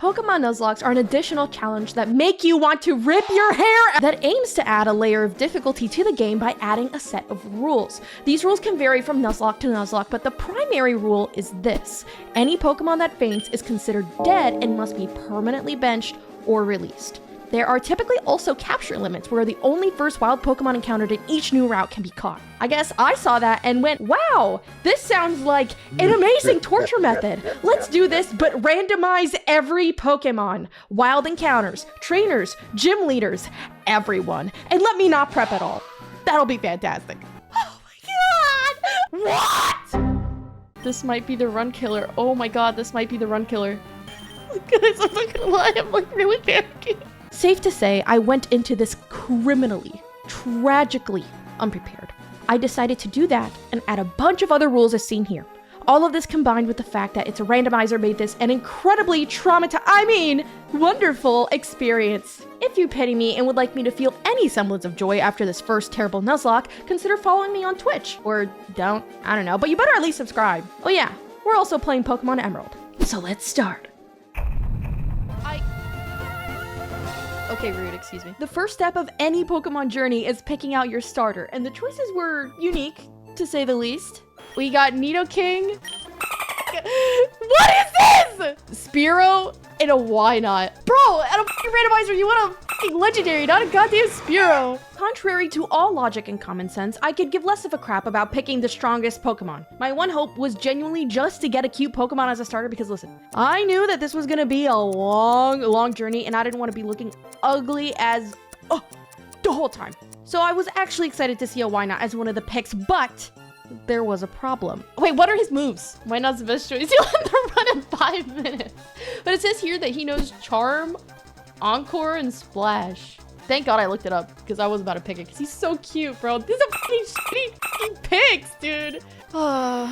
Pokemon Nuzlocke are an additional challenge that make you want to rip your hair that aims to add a layer of difficulty to the game by adding a set of rules. These rules can vary from Nuzlocke to Nuzlocke, but the primary rule is this. Any Pokemon that faints is considered dead and must be permanently benched or released. There are typically also capture limits where the only first wild Pokemon encountered in each new route can be caught. I guess I saw that and went, wow, this sounds like an amazing torture method. Let's do this, but randomize every Pokemon. Wild encounters, trainers, gym leaders, everyone. And let me not prep at all. That'll be fantastic. Oh my god! What? This might be the run killer. Oh my god, this might be the run killer. Guys, I'm not gonna lie, I'm like really panicking. Safe to say, I went into this criminally, tragically unprepared. I decided to do that and add a bunch of other rules as seen here. All of this combined with the fact that it's a randomizer made this an incredibly wonderful experience. If you pity me and would like me to feel any semblance of joy after this first terrible Nuzlocke, consider following me on Twitch. Or don't, I don't know, but you better at least subscribe. Oh yeah, we're also playing Pokemon Emerald. So let's start. Okay, rude, excuse me. The first step of any Pokemon journey is picking out your starter, and the choices were unique, to say the least. We got Nidoking. What is this? Spearow and a Wynot. Bro, at a randomizer, you want a legendary, not a goddamn Spearow. Contrary to all logic and common sense, I could give less of a crap about picking the strongest Pokemon. My one hope was genuinely just to get a cute Pokemon as a starter because listen, I knew that this was gonna be a long journey and I didn't want to be looking ugly as the whole time. So I was actually excited to see a Wynot as one of the picks, but there was a problem. Wait, what are his moves? Wynot's the best choice. He'll have to run in 5 minutes. But it says here that he knows Charm, Encore, and Splash. Thank God I looked it up because I was about to pick it because he's so cute, bro. These are fucking shitty picks, dude. All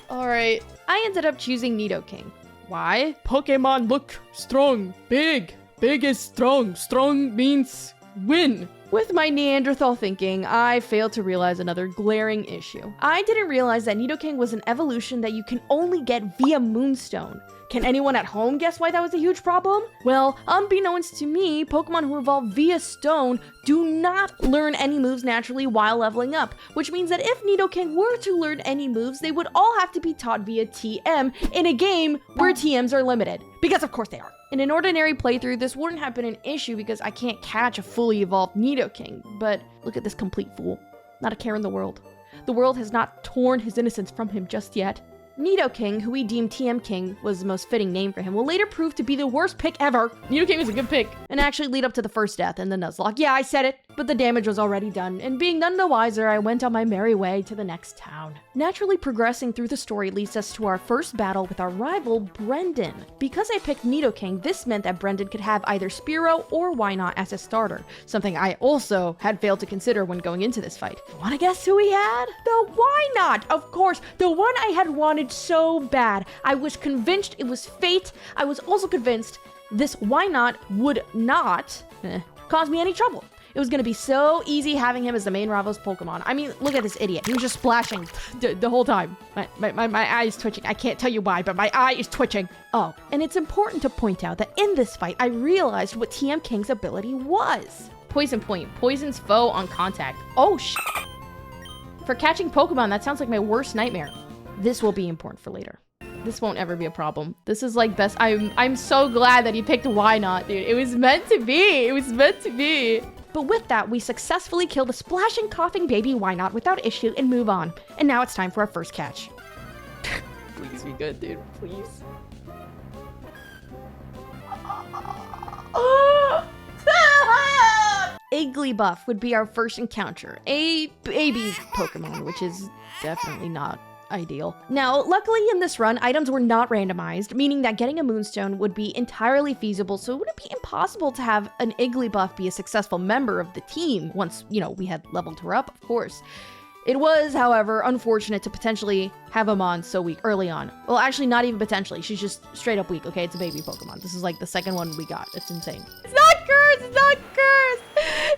right. I ended up choosing Nidoking. Why? Pokemon look strong, big. Big is strong. Strong means win. With my Neanderthal thinking, I failed to realize another glaring issue. I didn't realize that Nidoking was an evolution that you can only get via Moonstone. Can anyone at home guess why that was a huge problem? Well, unbeknownst to me, Pokemon who evolve via Stone do not learn any moves naturally while leveling up, which means that if Nidoking were to learn any moves, they would all have to be taught via TM in a game where TMs are limited. Because of course they are. In an ordinary playthrough, this wouldn't have been an issue because I can't catch a fully evolved Nidoking, but look at this complete fool. Not a care in the world. The world has not torn his innocence from him just yet. Nidoking, who we deem TM King was the most fitting name for him, will later prove to be the worst pick ever. Nidoking was a good pick, and actually lead up to the first death in the Nuzlocke. Yeah, I said it, but the damage was already done, and being none the wiser, I went on my merry way to the next town. Naturally progressing through the story leads us to our first battle with our rival, Brendan. Because I picked Nidoking, this meant that Brendan could have either Spearow or Wynot as his starter, something I also had failed to consider when going into this fight. Wanna guess who he had? The Wynot, of course, the one I had wanted so bad. I was convinced it was fate. I was also convinced this Wynot would not cause me any trouble. It was gonna be so easy having him as the main rival's Pokemon. I mean, look at this idiot. He was just splashing the whole time. My eye is twitching. I can't tell you why, but my eye is twitching. Oh, and it's important to point out that in this fight, I realized what TM King's ability was. Poison Point. Poison's foe on contact. Oh, for catching Pokemon, that sounds like my worst nightmare. This will be important for later. This won't ever be a problem. This is like best. I'm so glad that he picked Wynot, dude. It was meant to be. It was meant to be. But with that, we successfully killed the splashing, coughing baby Wynot without issue and move on. And now it's time for our first catch. Please be good, dude. Please. Igglybuff would be our first encounter. A baby Pokemon, which is definitely not ideal. Now, luckily in this run, items were not randomized, meaning that getting a Moonstone would be entirely feasible, so it wouldn't be impossible to have an Igglybuff be a successful member of the team once, we had leveled her up, of course. It was, however, unfortunate to potentially have him on so weak early on. Well, actually, not even potentially. She's just straight up weak, okay? It's a baby Pokemon. This is like the second one we got. It's insane. It's not cursed! It's not cursed!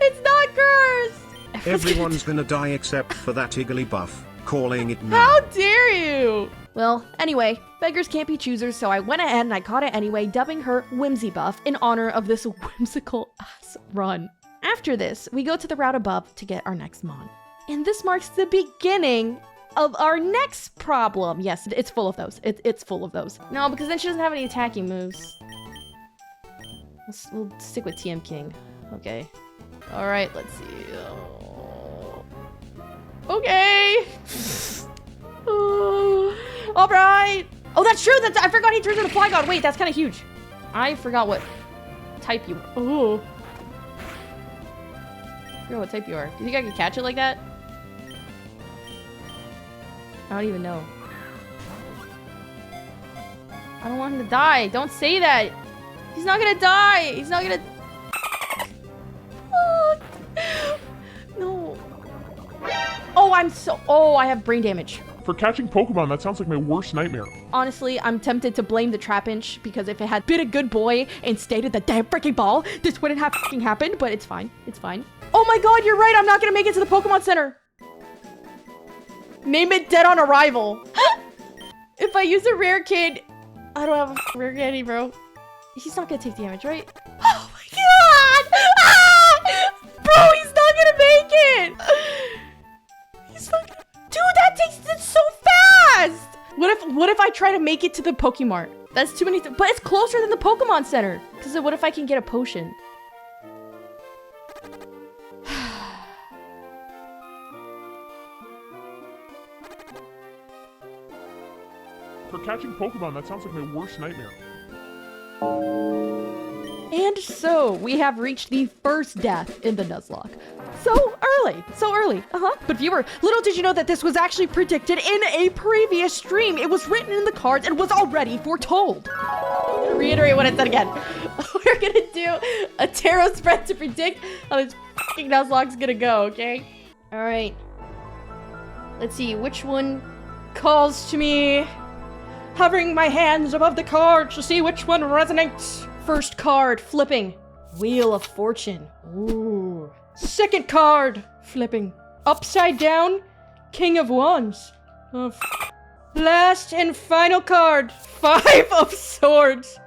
It's not cursed! Everyone's gonna die except for that Igglybuff. calling it now. How dare you? Well, anyway, beggars can't be choosers, so I went ahead and I caught it anyway, dubbing her Whimsy Buff in honor of this whimsical ass run. After this, we go to the route above to get our next mon. And this marks the beginning of our next problem. Yes, it's full of those. It's full of those. No, because then she doesn't have any attacking moves. We'll stick with TM King. Okay. All right, let's see. Oh. Okay. All right. Oh, that's true. I forgot he turns into Fly God. Wait, that's kind of huge. I forgot what type you are. Oh. I forgot what type you are. Do you think I can catch it like that? I don't even know. I don't want him to die. Don't say that. He's not gonna die. He's not gonna... No. Oh, I have brain damage. For catching Pokemon, that sounds like my worst nightmare. Honestly, I'm tempted to blame the Trapinch because if it had been a good boy and stayed at the damn freaking ball, this wouldn't have fucking happened, but it's fine. It's fine. Oh my god, you're right. I'm not gonna make it to the Pokemon Center. Name it dead on arrival. If I use a rare kid, I don't have a rare candy, bro. He's not gonna take damage, right? Oh my god! Ah! Bro, he's not gonna make it! He's not gonna... Dude, that takes it so fast! What if I try to make it to the Pokemart? That's too many... But it's closer than the Pokemon Center. Because what if I can get a potion? For catching Pokemon, that sounds like my worst nightmare. And so, we have reached the first death in the Nuzlocke. So early, But viewer, little did you know that this was actually predicted in a previous stream. It was written in the cards and was already foretold. I'm gonna reiterate what I said again. We're gonna do a tarot spread to predict how this fucking Nuzlocke's gonna go, okay? Alright. Let's see, which one calls to me? Hovering my hands above the cards to see which one resonates. First card, flipping. Wheel of Fortune. Ooh. Second card, flipping. Upside down, King of Wands. Oh, last and final card, Five of Swords.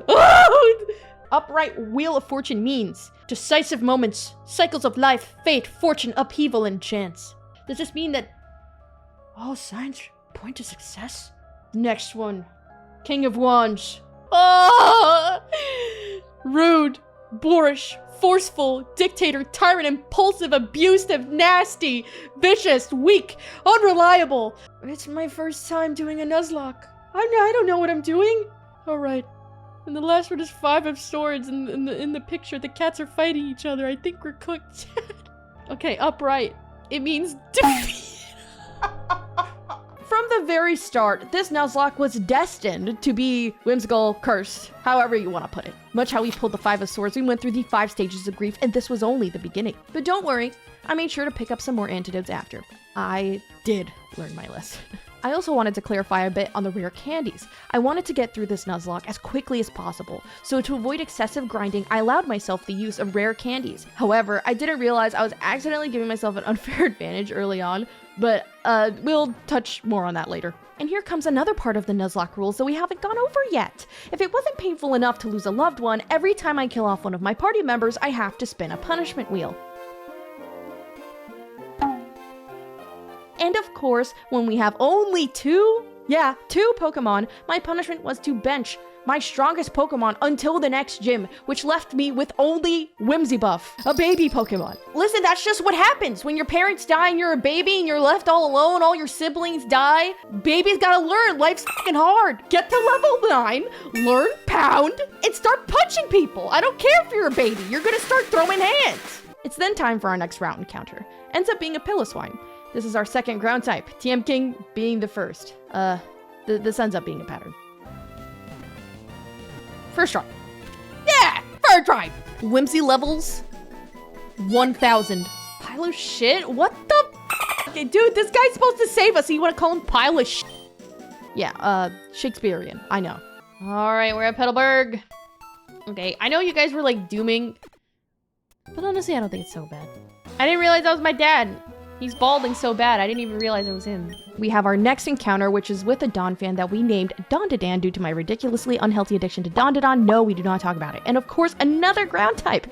Oh! Upright Wheel of Fortune means decisive moments, cycles of life, fate, fortune, upheaval, and chance. Does this mean that all signs point to success? Next one, King of Wands. Oh! Rude, boorish, forceful, dictator, tyrant, impulsive, abusive, nasty, vicious, weak, unreliable. It's my first time doing a Nuzlocke. I don't know what I'm doing. All right. And the last one is Five of Swords. In the picture, the cats are fighting each other. I think we're cooked. Okay, upright. It means defeat. From the very start, this Nuzlocke was destined to be whimsical, cursed, however you want to put it. Much how we pulled the Five of Swords, we went through the 5 stages of grief, and this was only the beginning. But don't worry, I made sure to pick up some more antidotes after. I did learn my lesson. I also wanted to clarify a bit on the rare candies. I wanted to get through this Nuzlocke as quickly as possible, so to avoid excessive grinding, I allowed myself the use of rare candies. However, I didn't realize I was accidentally giving myself an unfair advantage early on, but we'll touch more on that later. And here comes another part of the Nuzlocke rules that we haven't gone over yet. If it wasn't painful enough to lose a loved one, every time I kill off one of my party members, I have to spin a punishment wheel. And of course, when we have only two Pokemon, my punishment was to bench my strongest Pokemon until the next gym, which left me with only Whimsy Buff, a baby Pokemon. Listen, that's just what happens when your parents die and you're a baby and you're left all alone, all your siblings die. Babies gotta learn, life's fucking hard. Get to level 9, learn Pound, and start punching people. I don't care if you're a baby, you're gonna start throwing hands. It's then time for our next route encounter. Ends up being a Piloswine. This is our second ground type, TM King being the first. This ends up being a pattern. First try. Yeah! Third try! Whimsy levels 1,000. Pile of shit? What the f? Okay, dude, this guy's supposed to save us, so you want to call him pile of shit? Yeah, Shakespearean. I know. Alright, we're at Petalburg. Okay, I know you guys were, like, dooming. But honestly, I don't think it's so bad. I didn't realize that was my dad. He's balding so bad, I didn't even realize it was him. We have our next encounter, which is with a Dawn fan that we named Dondadan due to my ridiculously unhealthy addiction to Dondadan. No, we do not talk about it. And of course, another ground type.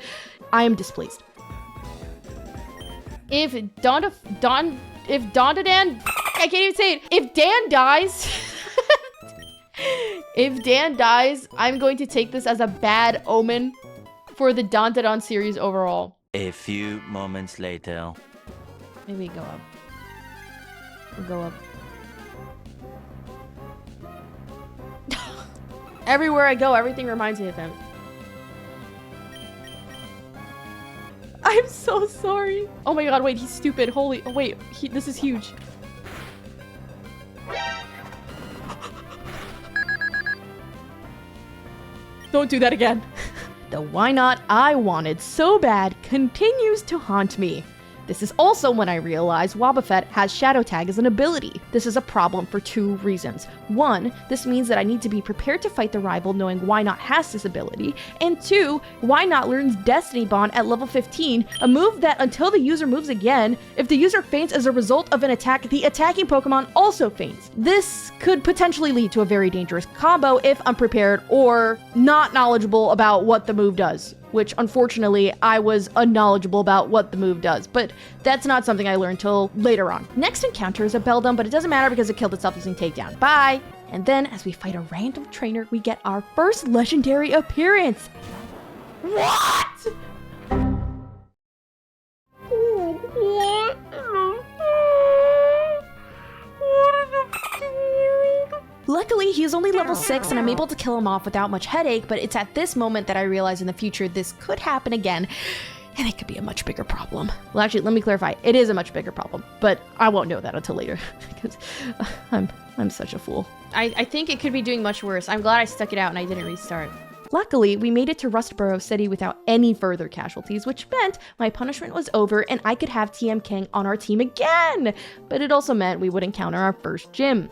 I am displeased. If Dondadan, I can't even say it. If Dan dies, if Dan dies, I'm going to take this as a bad omen for the Dondadan series overall. A few moments later. Maybe go up. We'll go up. Everywhere I go, everything reminds me of him. I'm so sorry. Oh my god, wait, he's stupid. Holy, oh wait, this is huge. Don't do that again. The why not I wanted so bad continues to haunt me. This is also when I realized Wobbuffet has Shadow Tag as an ability. This is a problem for two reasons. One, this means that I need to be prepared to fight the rival knowing Why Not has this ability. And two, Why Not learns Destiny Bond at level 15, a move that until the user moves again, if the user faints as a result of an attack, the attacking Pokemon also faints. This could potentially lead to a very dangerous combo if unprepared or not knowledgeable about what the move does. Which, unfortunately, I was unknowledgeable about what the move does, but that's not something I learned till later on. Next encounter is a Beldum, but it doesn't matter because it killed itself using Takedown. Bye! And then, as we fight a random trainer, we get our first legendary appearance. What?! Luckily, he is only level 6 and I'm able to kill him off without much headache, but it's at this moment that I realize in the future this could happen again, and it could be a much bigger problem. Well, actually, let me clarify. It is a much bigger problem, but I won't know that until later, because I'm such a fool. I think it could be doing much worse. I'm glad I stuck it out and I didn't restart. Luckily, we made it to Rustboro City without any further casualties, which meant my punishment was over and I could have TM King on our team again, but it also meant we would encounter our first gym.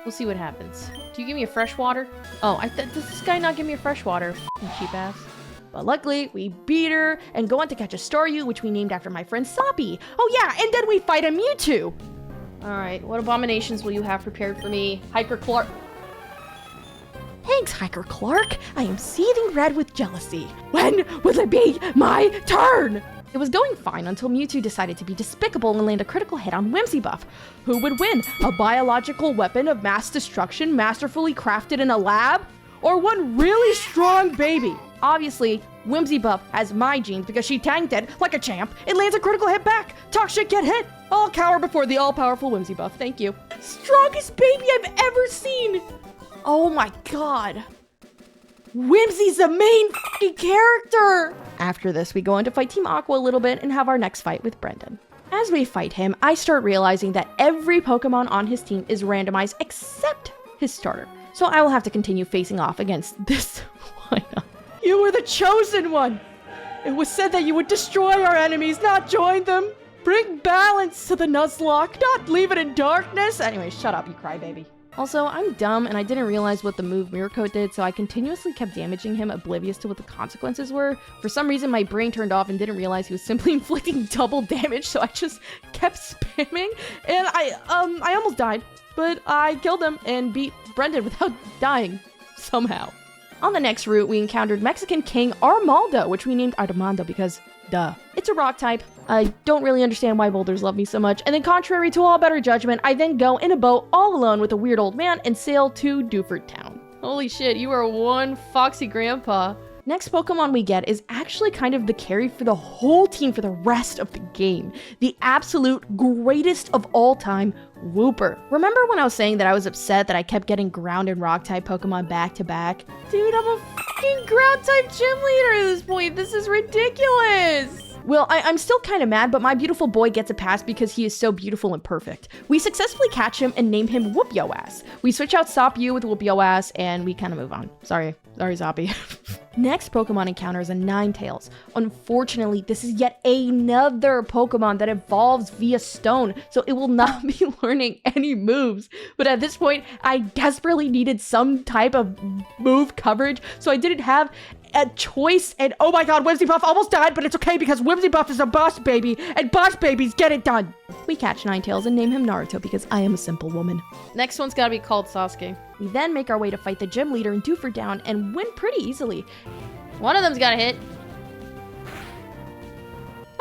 We'll see what happens. Do you give me a fresh water? Oh, does this guy not give me a fresh water? Cheap ass. But luckily, we beat her and go on to catch a Staryu, which we named after my friend Soppy. Oh yeah, and then we fight a Mewtwo. Alright, what abominations will you have prepared for me? Hiker Clark. Thanks, Hiker Clark. I am seething red with jealousy. When will it be my turn? It was going fine until Mewtwo decided to be despicable and land a critical hit on Whimsybuff. Who would win? A biological weapon of mass destruction masterfully crafted in a lab? Or one really strong baby? Obviously, Whimsybuff has my genes because she tanked it like a champ and lands a critical hit back. Talk shit, get hit. I'll cower before the all-powerful Whimsybuff. Thank you. Strongest baby I've ever seen. Oh my god. Whimsy's the main f***ing character! After this, we go on to fight Team Aqua a little bit and have our next fight with Brendan. As we fight him, I start realizing that every Pokemon on his team is randomized except his starter. So I will have to continue facing off against this. Why not? You were the chosen one! It was said that you would destroy our enemies, not join them! Bring balance to the Nuzlocke, not leave it in darkness! Anyway, shut up, you crybaby. Also, I'm dumb and I didn't realize what the move Mirror Coat did, so I continuously kept damaging him oblivious to what the consequences were. For some reason, my brain turned off and didn't realize he was simply inflicting double damage, so I just kept spamming, and I almost died, but I killed him and beat Brendan without dying, somehow. On the next route, we encountered Mexican King Armaldo, which we named Armando because, duh. It's a rock type. I don't really understand why boulders love me so much, and then contrary to all better judgment, I then go in a boat all alone with a weird old man and sail to Dewford Town. Holy shit, you are one foxy grandpa. Next Pokemon we get is actually kind of the carry for the whole team for the rest of the game. The absolute greatest of all time, Wooper. Remember when I was saying that I was upset that I kept getting ground and rock type Pokemon back to back? Dude, I'm a fucking ground type gym leader at this point. This is ridiculous. Well, I'm still kind of mad, but my beautiful boy gets a pass because he is so beautiful and perfect. We successfully catch him and name him Whoop-Yo-Ass. We switch out Sop-You with Whoop-Yo-Ass, and we kind of move on. Sorry, Zoppy. Next Pokemon encounter is a Ninetales. Unfortunately, this is yet another Pokemon that evolves via stone, so it will not be learning any moves. But at this point, I desperately needed some type of move coverage, so I didn't have a choice, and oh my god, Whimsy Buff almost died, but it's okay because Whimsy Buff is a boss baby, and boss babies get it done. We catch Ninetales and name him Naruto because I am a simple woman. Next one's gotta be called Sasuke. We then make our way to fight the gym leader and Doofer down and win pretty easily. One of them's got a hit.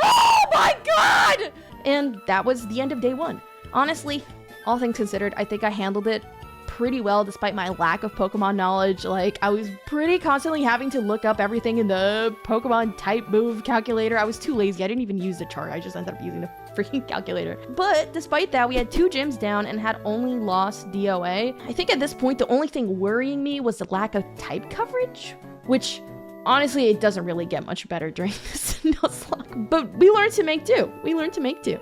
Oh my god! And that was the end of day 1. Honestly, all things considered, I think I handled it pretty well despite my lack of Pokemon knowledge. Like, I was pretty constantly having to look up everything in the Pokemon type move calculator. I was too lazy. I didn't even use the chart. I just ended up using the freaking calculator. But despite that, we had 2 gyms down and had only lost DOA. I think at this point, the only thing worrying me was the lack of type coverage, which honestly, it doesn't really get much better during this Nuzlocke. But we learned to make do. We learned to make do.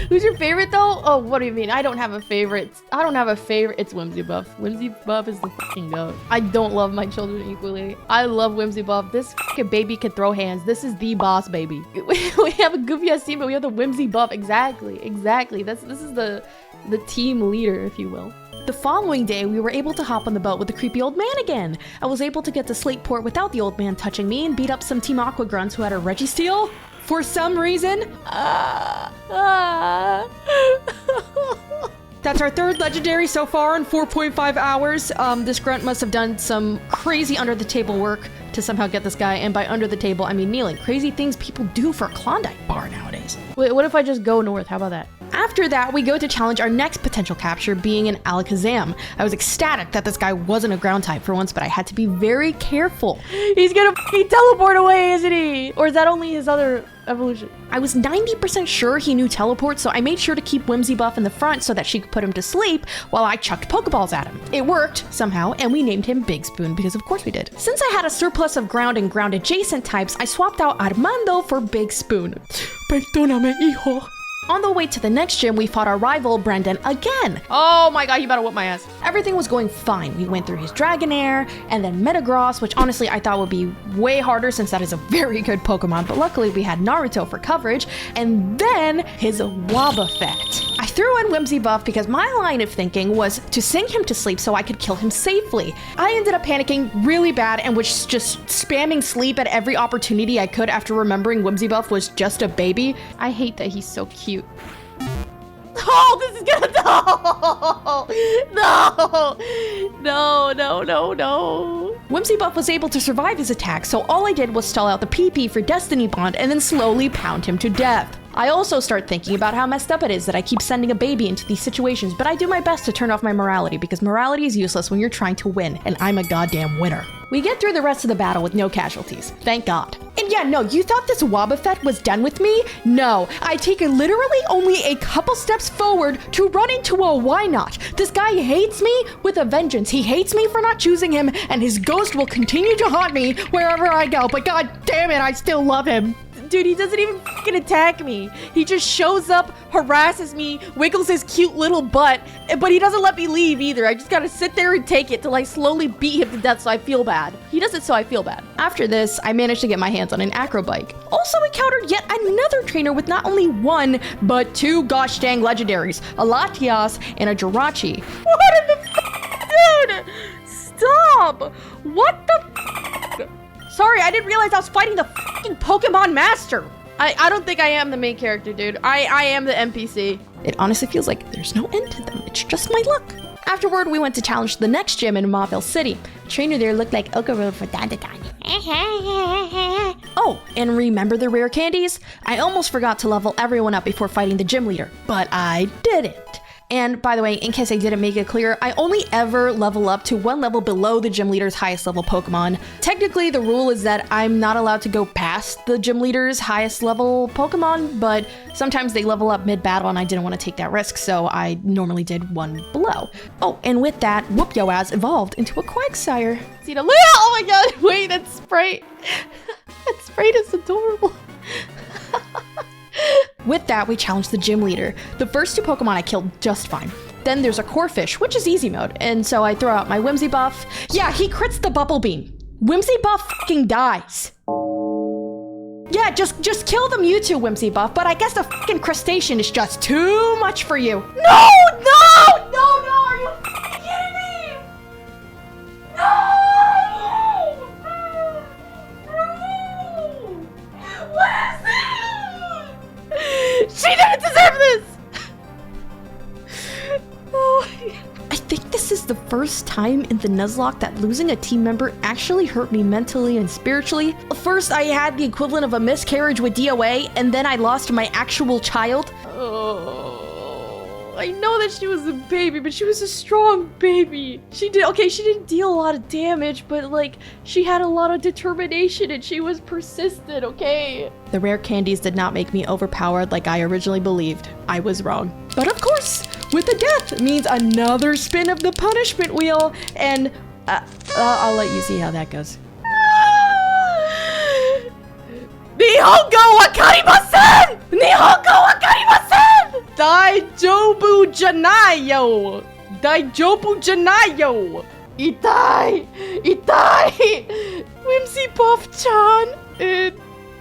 Who's your favorite though? Oh, what do you mean? I don't have a favorite. I don't have a favorite. It's Whimsy Buff. Whimsy Buff is the fucking goat. I don't love my children equally. I love Whimsy Buff. This fucking baby can throw hands. This is the boss baby. We have a goofy ass team, but we have the Whimsy Buff. Exactly. This is the team leader, if you will. The following day, we were able to hop on the boat with the creepy old man again. I was able to get to Slateport without the old man touching me and beat up some Team Aqua grunts who had a Registeel. For some reason. That's our 3rd legendary so far in 4.5 hours. This grunt must have done some crazy under the table work to somehow get this guy. And by under the table, I mean kneeling. Crazy things people do for a Klondike bar nowadays. Wait, what if I just go north? How about that? After that, we go to challenge our next potential capture, being an Alakazam. I was ecstatic that this guy wasn't a ground type for once, but I had to be very careful. He's gonna teleport away, isn't he? Or is that only his other evolution? I was 90% sure he knew teleport, so I made sure to keep Whimsy Buff in the front so that she could put him to sleep while I chucked Pokeballs at him. It worked, somehow, and we named him Big Spoon because of course we did. Since I had a surplus of ground and ground adjacent types, I swapped out Armando for Big Spoon. Perdóname, hijo. On the way to the next gym, we fought our rival, Brendan, again. Oh my god, you better whoop my ass. Everything was going fine. We went through his Dragonair, and then Metagross, which honestly I thought would be way harder since that is a very good Pokemon, but luckily we had Naruto for coverage, and then his Wobbuffet. I threw in Whimsy Buff because my line of thinking was to sing him to sleep so I could kill him safely. I ended up panicking really bad and was just spamming sleep at every opportunity I could after remembering Whimsy Buff was just a baby. I hate that he's so cute. Oh, this is gonna no. Whimsy Buff was able to survive his attack, so all I did was stall out the PP for Destiny Bond and then slowly pound him to death. I also start thinking about how messed up it is that I keep sending a baby into these situations, but I do my best to turn off my morality because morality is useless when you're trying to win, and I'm a goddamn winner. We get through the rest of the battle with no casualties, thank God. And yeah, no, you thought this Wobbuffet was done with me? No, I take literally only a couple steps forward to run into a why not. This guy hates me with a vengeance. He hates me for not choosing him, and his ghost will continue to haunt me wherever I go, but god damn it, I still love him. Dude, he doesn't even fucking attack me. He just shows up, harasses me, wiggles his cute little butt, but he doesn't let me leave either. I just gotta sit there and take it till I slowly beat him to death so I feel bad. He does it so I feel bad. After this, I managed to get my hands on an acro bike. Also encountered yet another trainer with not only 1, but 2 gosh dang legendaries, a Latias and a Jirachi. What in the f***, dude? Stop! What the f***? Sorry, I didn't realize I was fighting the fucking Pokemon Master. I don't think I am the main character, dude. I am the NPC. It honestly feels like there's no end to them. It's just my luck. Afterward, we went to challenge the next gym in Mauville City. The trainer there looked like Okaro for Dandadan. Oh, and remember the rare candies? I almost forgot to level everyone up before fighting the gym leader, but I didn't. And by the way, in case I didn't make it clear, I only ever level up to 1 level below the gym leader's highest level Pokemon. Technically, the rule is that I'm not allowed to go past the gym leader's highest level Pokemon, but sometimes they level up mid-battle and I didn't want to take that risk, so I normally did 1 below. Oh, and with that, Whoop Yo Az evolved into a Quagsire. See the oh my god, wait, that Sprite. That Sprite is adorable. With that, we challenged the gym leader. The first 2 Pokemon I killed just fine. Then there's a Corphish, which is easy mode, and so I throw out my Whimsy Buff. Yeah, he crits the Bubble Beam. Whimsy Buff fucking dies. Yeah, just kill the Mewtwo, Whimsy Buff, but I guess the fucking crustacean is just too much for you. No, are you fucking kidding me? No! first time in the Nuzlocke that losing a team member actually hurt me mentally and spiritually. First, I had the equivalent of a miscarriage with DOA, and then I lost my actual child. Oh, I know that she was a baby, but she was a strong baby. She didn't deal a lot of damage, but like, she had a lot of determination and she was persistent, okay? The rare candies did not make me overpowered like I originally believed. I was wrong. But of course, with the death means another spin of the punishment wheel, and I'll let you see how that goes. Nihongo wa karimasen! Nihongo wa karimasen! Daijobu janayo! Daijobu janayo! Itai! Itai! Whimsy Puff-chan!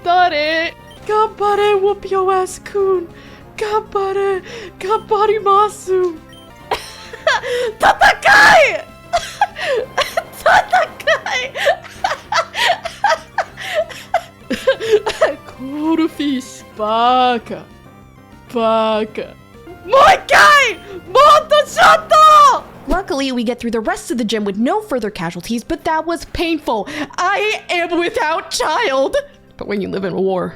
Dare! Gabbare whoop your ass, kun! Gabbare! Gabbarimasu! Tatakai! Tatakai! Cold fish! Baka! Baka! Moikai! Moto shotto! Luckily, we get through the rest of the gym with no further casualties, but that was painful. I am without child! But when you live in war,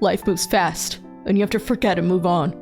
life moves fast, and you have to forget and move on.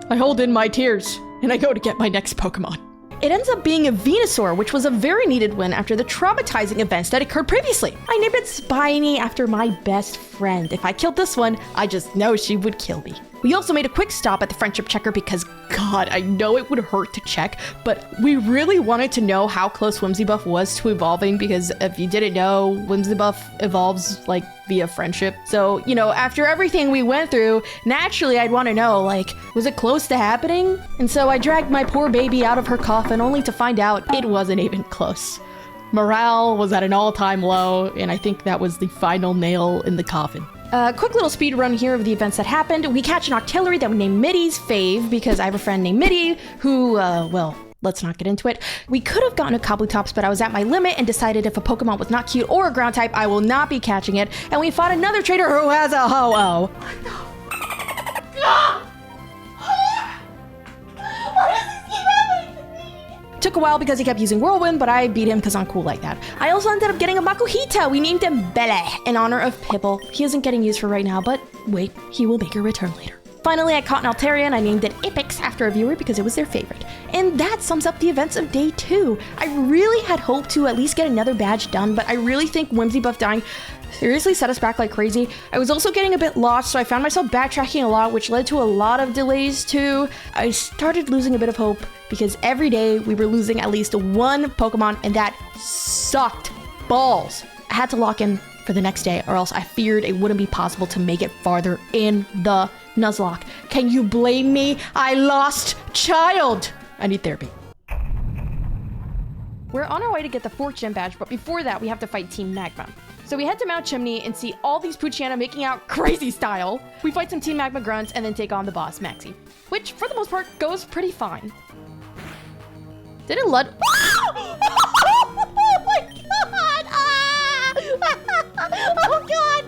I hold in my tears, and I go to get my next Pokemon. It ends up being a Venusaur, which was a very needed win after the traumatizing events that occurred previously. I named it Spiny after my best friend. If I killed this one, I just know she would kill me. We also made a quick stop at the friendship checker because, God, I know it would hurt to check, but we really wanted to know how close Whimsybuff was to evolving, because if you didn't know, Whimsybuff evolves like via friendship. So, you know, after everything we went through, naturally I'd want to know, like, was it close to happening? And so I dragged my poor baby out of her coffin only to find out it wasn't even close. Morale was at an all-time low, and I think that was the final nail in the coffin. Quick little speed run here of the events that happened. We catch an Octillery that we named Middy's fave because I have a friend named Middy who, well, let's not get into it. We could have gotten a Kabutops, but I was at my limit and decided if a Pokemon was not cute or a ground type, I will not be catching it. And we fought another trainer who has a Ho-Oh. Took a while because he kept using Whirlwind, but I beat him because I'm cool like that. I also ended up getting a Makuhita. We named him Bele in honor of Pipple. He isn't getting used for right now, but wait, he will make a return later. Finally, I caught an Altaria and I named it Ipix after a viewer because it was their favorite. And that sums up the events of day 2. I really had hoped to at least get another badge done, but I really think Whimsybuff dying seriously set us back like crazy. I was also getting a bit lost, so I found myself backtracking a lot, which led to a lot of delays too. I started losing a bit of hope because every day we were losing at least one Pokemon, and that sucked balls. I had to lock in for the next day, or else I feared it wouldn't be possible to make it farther in the Nuzlocke. Can you blame me? I lost child! I need therapy. We're on our way to get the 4th gym badge, but before that, we have to fight Team Magma. So we head to Mount Chimney and see all these Poochyena making out crazy style. We fight some Team Magma grunts and then take on the boss, Maxie, which for the most part goes pretty fine. Didn't Lud... Oh my God! Ah! Oh God!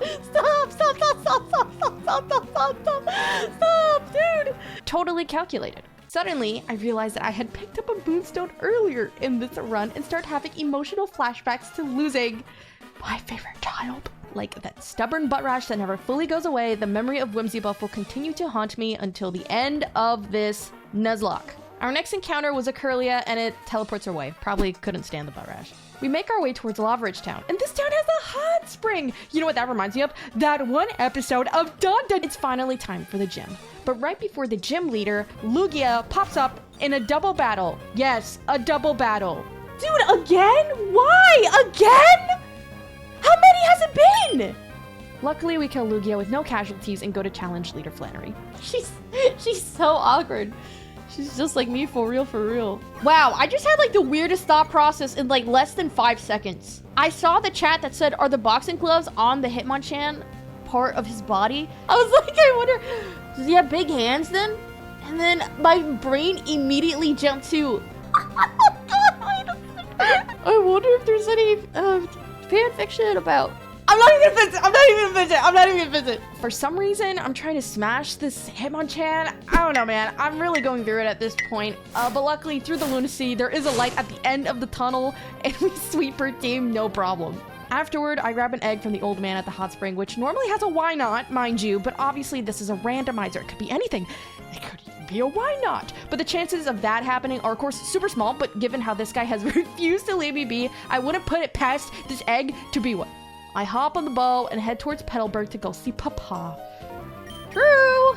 Stop, dude! Totally calculated. Suddenly, I realized that I had picked up a Moonstone earlier in this run and start having emotional flashbacks to losing my favorite child. Like that stubborn butt rash that never fully goes away, the memory of Whimsybuff will continue to haunt me until the end of this Nuzlocke. Our next encounter was a Curlia and it teleports our way. Probably couldn't stand the butt rash. We make our way towards Lava Ridge Town, and this town has a hot spring. You know what that reminds me of? That one episode of Dun Dun. It's finally time for the gym. But right before the gym leader, Lugia, pops up in a double battle. Yes, a double battle. Dude, again? Why? Again? How many has it been? Luckily, we kill Lugia with no casualties and go to challenge leader Flannery. She's so awkward. She's just like me, for real, for real. Wow, I just had like the weirdest thought process in like less than 5 seconds. I saw the chat that said, are the boxing gloves on the Hitmonchan part of his body? I was like, I wonder, does he have big hands then? And then my brain immediately jumped to, I wonder if there's any fan fiction about I'm not even gonna visit. I'm not even gonna visit. I'm not even gonna visit. For some reason, I'm trying to smash this Hitmonchan. I don't know, man. I'm really going through it at this point. But luckily, through the lunacy, there is a light at the end of the tunnel, and we sweep her team, no problem. Afterward, I grab an egg from the old man at the hot spring, which normally has a why not, mind you, but obviously this is a randomizer. It could be anything. It could even be a why not. But the chances of that happening are, of course, super small, but given how this guy has refused to leave me be, I wouldn't put it past this egg to be one. I hop on the bow and head towards Petalburg to go see Papa. True!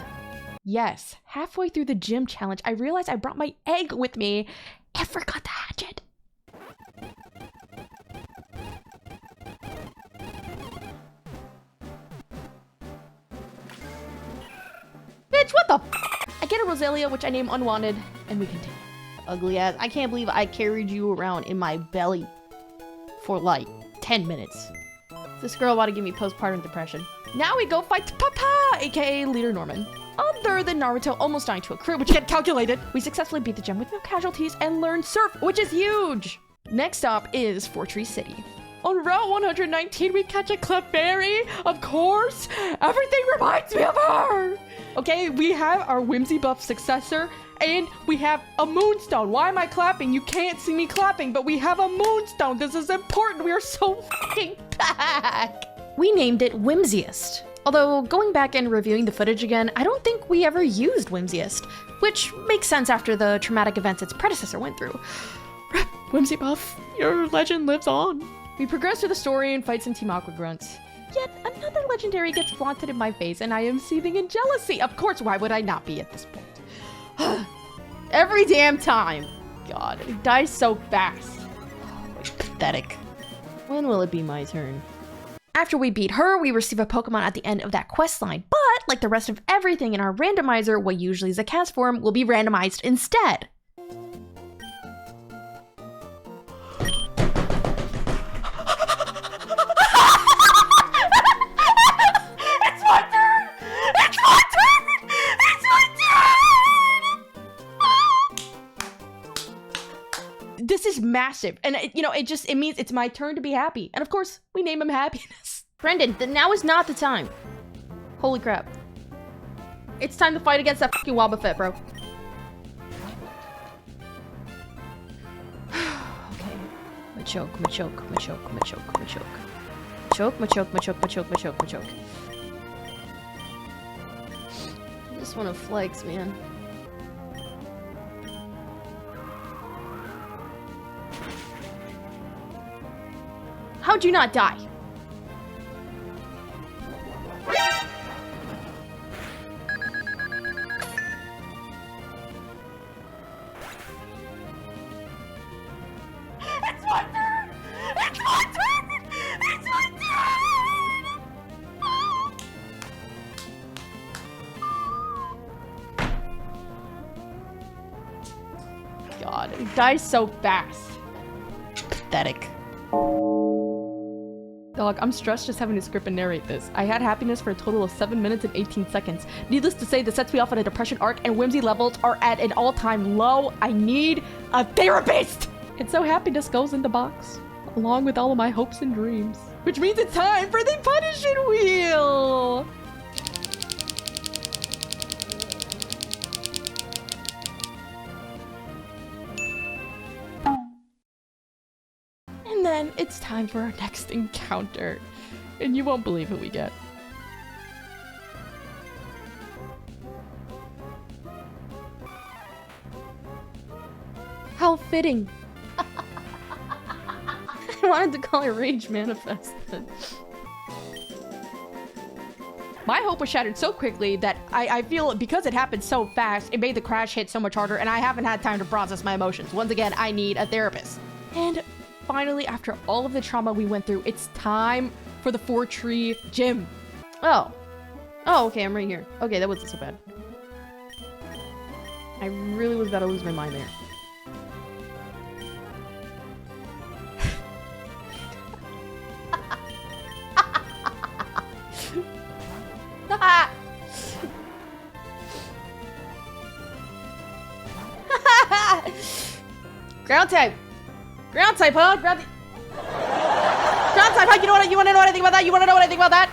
Yes, halfway through the gym challenge, I realized I brought my egg with me and forgot to hatch it. Bitch, what the f? I get a Roselia, which I name Unwanted, and we continue. Ugly ass. I can't believe I carried you around in my belly for like 10 minutes. This girl about to give me postpartum depression. Now we go fight Papa, aka Leader Norman. Other than Naruto almost dying to a crew, which get calculated, we successfully beat the gym with no casualties and learned Surf, which is huge. Next stop is Fortree City. On Route 119, we catch a Clefairy, of course. Everything reminds me of her. Okay, we have our Whimsy buff successor, and we have a Moonstone. Why am I clapping? You can't see me clapping, but we have a Moonstone. This is important. We are so fucking back. We named it Whimsiest. Although, going back and reviewing the footage again, I don't think we ever used Whimsiest, which makes sense after the traumatic events its predecessor went through. Rip, Whimsy buff, your legend lives on. We progress through the story and fight some Team Aqua grunts. Yet another legendary gets flaunted in my face and I am seething in jealousy. Of course, why would I not be at this point? Every damn time. God, it dies so fast. Pathetic. When will it be my turn? After we beat her, we receive a Pokemon at the end of that quest line, but like the rest of everything in our randomizer, what usually is a cast form will be randomized instead. This is massive, and it means it's my turn to be happy. And of course, we name him Happiness. Brendan, now is not the time. Holy crap. It's time to fight against that fucking Wobbuffet, bro. Okay. Machoke. I just want to flex, man. How'd you not die? It's my turn! It's my turn! It's my turn! God, it dies so fast. Pathetic. Dog, I'm stressed just having to script and narrate this. I had Happiness for a total of 7 minutes and 18 seconds. Needless to say, this sets me off on a depression arc and Whimsy levels are at an all-time low. I need a therapist! And so Happiness goes in the box, along with all of my hopes and dreams. Which means it's time for the punishment wheel! And then it's time for our next encounter. And you won't believe who we get. How fitting. I wanted to call it Rage Manifest. My hope was shattered so quickly that I feel because it happened so fast, it made the crash hit so much harder, and I haven't had time to process my emotions. Once again, I need a therapist. And finally, after all of the trauma we went through, it's time for the Fortree gym. Oh, okay, I'm right here. Okay, that wasn't so bad. I really was about to lose my mind there. Ground type! Ground type, huh? Ground type! time. You know what? You want to know what I think about that? You want to know what I think about that?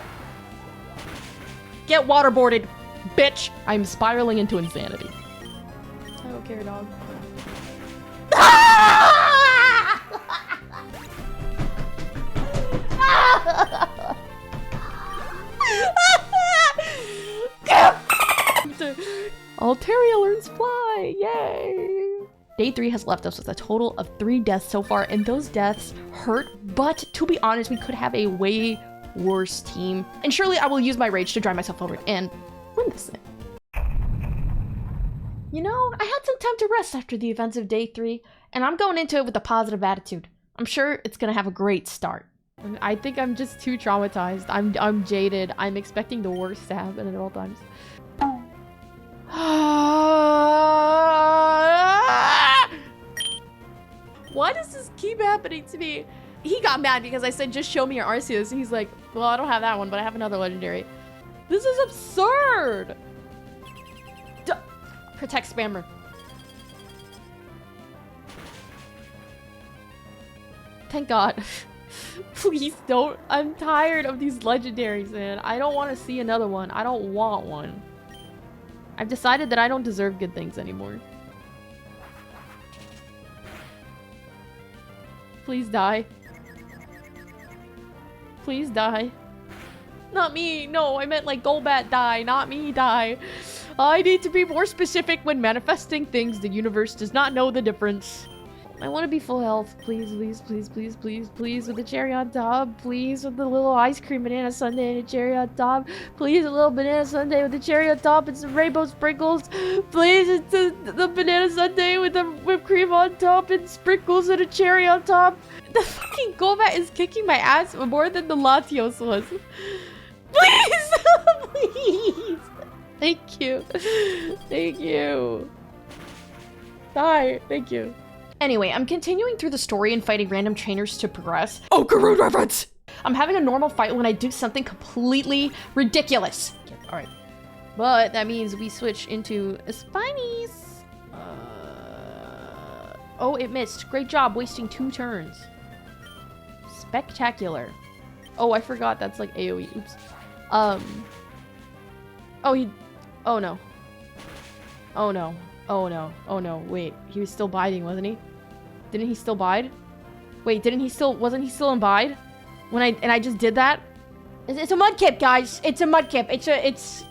Get waterboarded, bitch. I'm spiraling into insanity. I don't care, dog. Altaria learns fly, yay! Day 3 has left us with a total of 3 deaths so far, and those deaths hurt, but to be honest, we could have a way worse team. And surely I will use my rage to drive myself forward and win this thing. You know, I had some time to rest after the events of Day 3, and I'm going into it with a positive attitude. I'm sure it's gonna have a great start. I think I'm just too traumatized. I'm jaded. I'm expecting the worst to happen at all times. Why does this keep happening to me? He got mad because I said, just show me your Arceus. And he's like, well, I don't have that one, but I have another legendary. This is absurd. Protect spammer. Thank God. Please don't. I'm tired of these legendaries, man. I don't want to see another one. I don't want one. I've decided that I don't deserve good things anymore. Please die. Please die. Not me. No, I meant like Golbat die, not me die. I need to be more specific when manifesting things. The universe does not know the difference. I want to be full health. Please, please, please, please, please, please, with the cherry on top. Please, with the little ice cream banana sundae and a cherry on top. Please, a little banana sundae with the cherry on top and some rainbow sprinkles. Please, it's the banana sundae with the whipped cream on top and sprinkles and a cherry on top. The fucking Golbat is kicking my ass more than the Latios was. Please! Please! Thank you. Thank you. Die. Thank you. Anyway, I'm continuing through the story and fighting random trainers to progress. Oh, Garud reference! I'm having a normal fight when I do something completely ridiculous. Alright. But that means we switch into Spinies. Oh, it missed. Great job wasting 2 turns. Spectacular. Oh, I forgot that's like AoE. Oops. Oh, oh no. Oh no. Oh no. Oh no. Wait, he was still biding, wasn't he? Didn't he still bide? Wait, wasn't he still in bide? When I just did that? It's a mudkip, guys. It's a mudkip. It's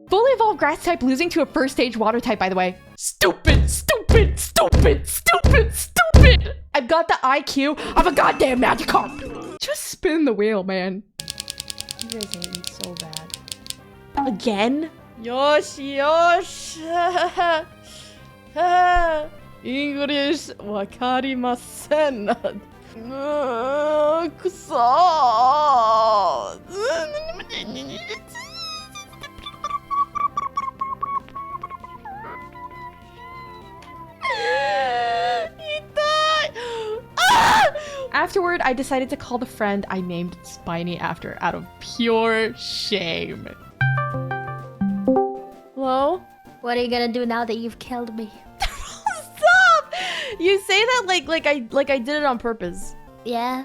fully evolved grass type losing to a first stage water type, by the way. Stupid, stupid, stupid, stupid, stupid! I've got the IQ of a goddamn Magikarp! Just spin the wheel, man. You guys hate me so bad. Again? Yosh, yosh! English wakarimasen. Kusa. Afterward, I decided to call the friend I named Spiny after out of pure shame. Hello? What are you gonna do now that you've killed me? Stop! You say that like I did it on purpose. Yeah.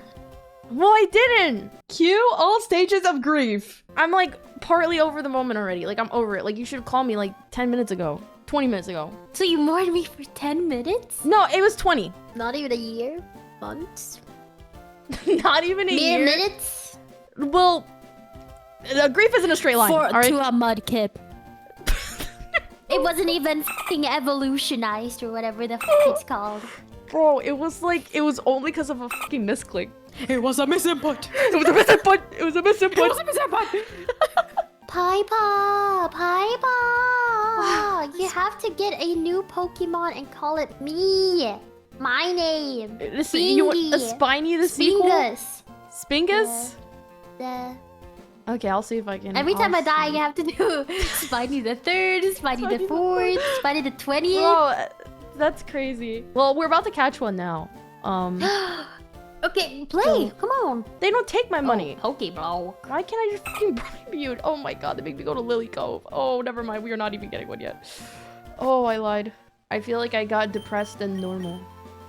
Well, I didn't. Cue all stages of grief. I'm like partly over the moment already. Like I'm over it. Like you should have called me like 10 minutes ago. 20 minutes ago. So you mourned me for 10 minutes? No, it was 20. Not even a year? Months? Not even a year. Mere minutes? Well, grief isn't a straight line. To a mudkip. It wasn't even fucking evolutionized or whatever the fuck it's called. Bro, it was only because of a fucking misclick. It was a misinput. It was a misinput. It was a misinput. It was a misinput. Piper! Piper! You have to get a new Pokemon and call it me. My name. Listen, you want a Spiny the sequel? Spingus. Spingus? Okay, I'll see if I can. Every time I die, you have to do Spiny the 3rd, Spiny the 4th, Spiny the 20th. Bro, that's crazy. Well, we're about to catch one now. Okay, play. Come on. They don't take my money. Pokeball. Why can't I just fucking bribe you? Oh my god, they make me go to Lily Cove. Oh, never mind. We are not even getting one yet. Oh, I lied. I feel like I got depressed and normal.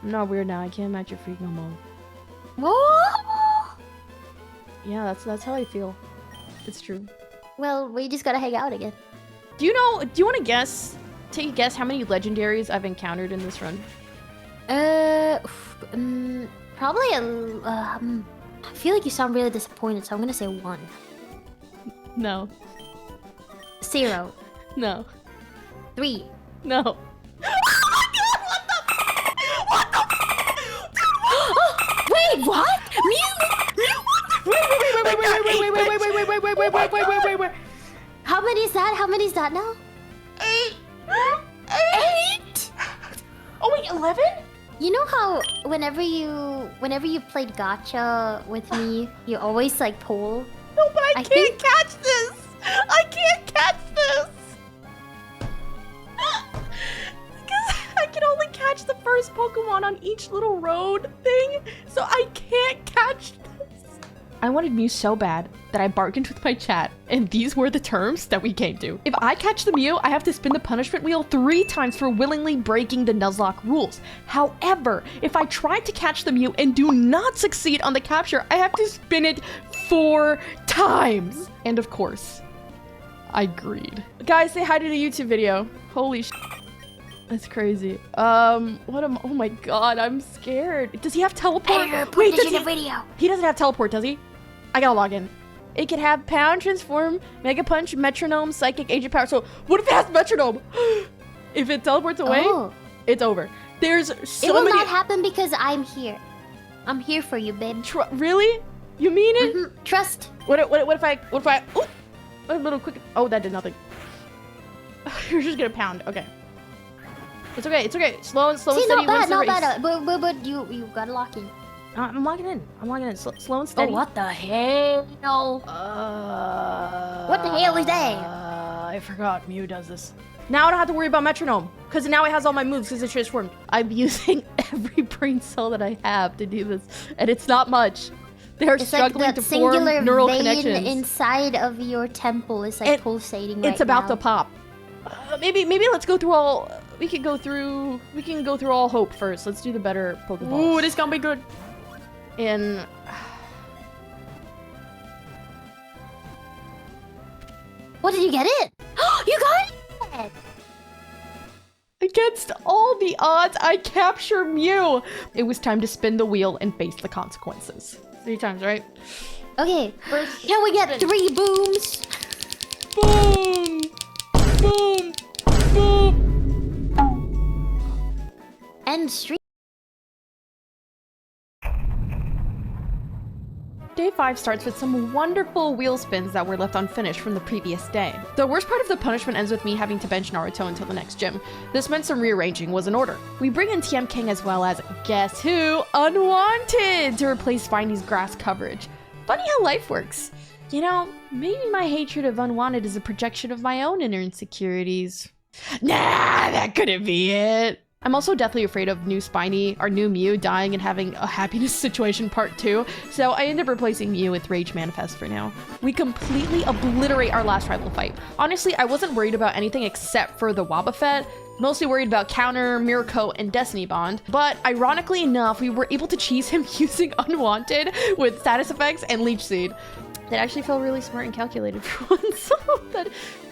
I'm not weird now. I can't match your freak no more. Whoa! Yeah, that's how I feel. It's true. Well, we just gotta hang out again. Do you want to guess? Take a guess how many legendaries I've encountered in this run? Probably I feel like you sound really disappointed, so I'm gonna say 1. No. 0. No. 3. No. Wait, what? Wait. How many is that? How many is that now? 8. Oh wait, 11? You know how whenever you played gacha with me, you always like pull? No, but I can't think- catch this. I can't catch this. Because I can only catch the first Pokemon on each little road thing, so I can't catch this. I wanted Mew so bad that I bargained with my chat, and these were the terms that we came to. If I catch the Mew, I have to spin the punishment wheel 3 times for willingly breaking the Nuzlocke rules. However, if I try to catch the Mew and do not succeed on the capture, I have to spin it 4 times. And of course, I agreed. Guys, say hi to the YouTube video. Holy sh**. That's crazy. Oh my god, I'm scared. Does he have teleport? Wait, does he? Video. He doesn't have teleport, does he? I gotta log in. It can have Pound, Transform, Mega Punch, Metronome, Psychic, Agent Power. So what if it has Metronome? If it teleports away, it's over. There's so it will many. not happen because I'm here. I'm here for you, babe. Really? You mean it? Trust. What if I? Ooh, a little quick. Oh, that did nothing. You're just gonna pound. Okay. It's okay. It's okay. Slow and steady. See, not wins the bad, not race. bad. But you gotta lock in. I'm logging in. Slow and steady. Oh, what the hell? What the hell is that? I forgot Mew does this. Now I don't have to worry about Metronome, because now it has all my moves because it's transformed. I'm using every brain cell that I have to do this, and it's not much. They're struggling to form neural connections. Inside of your temple is like pulsating right It's about now. to pop. Maybe let's go through all. We can go through all hope first. Let's do the better Pokeballs. Ooh, this gonna be good. And What, did you get it? You got it! against all the odds, I capture Mew. It was time to spin the wheel and face the consequences. 3 times, right? Okay, can we get 3 booms? Boom! Boom! Boom! End stream. Day 5 starts with some wonderful wheel spins that were left unfinished from the previous day. The worst part of the punishment ends with me having to bench Naruto until the next gym. This meant some rearranging was in order. We bring in TM King as well as, guess who? Unwanted! To replace Spiney's grass coverage. Funny how life works. You know, maybe my hatred of Unwanted is a projection of my own inner insecurities. Nah, that couldn't be it. I'm also deathly afraid of new Spiny, our new Mew, dying and having a happiness situation part 2, so I end up replacing Mew with Rage Manifest for now. We completely obliterate our last rival fight. Honestly, I wasn't worried about anything except for the Wobbuffet, mostly worried about Counter, Miracle, and Destiny Bond, but ironically enough, we were able to cheese him using Unwanted with status effects and Leech Seed. That actually felt really smart and calculated for once.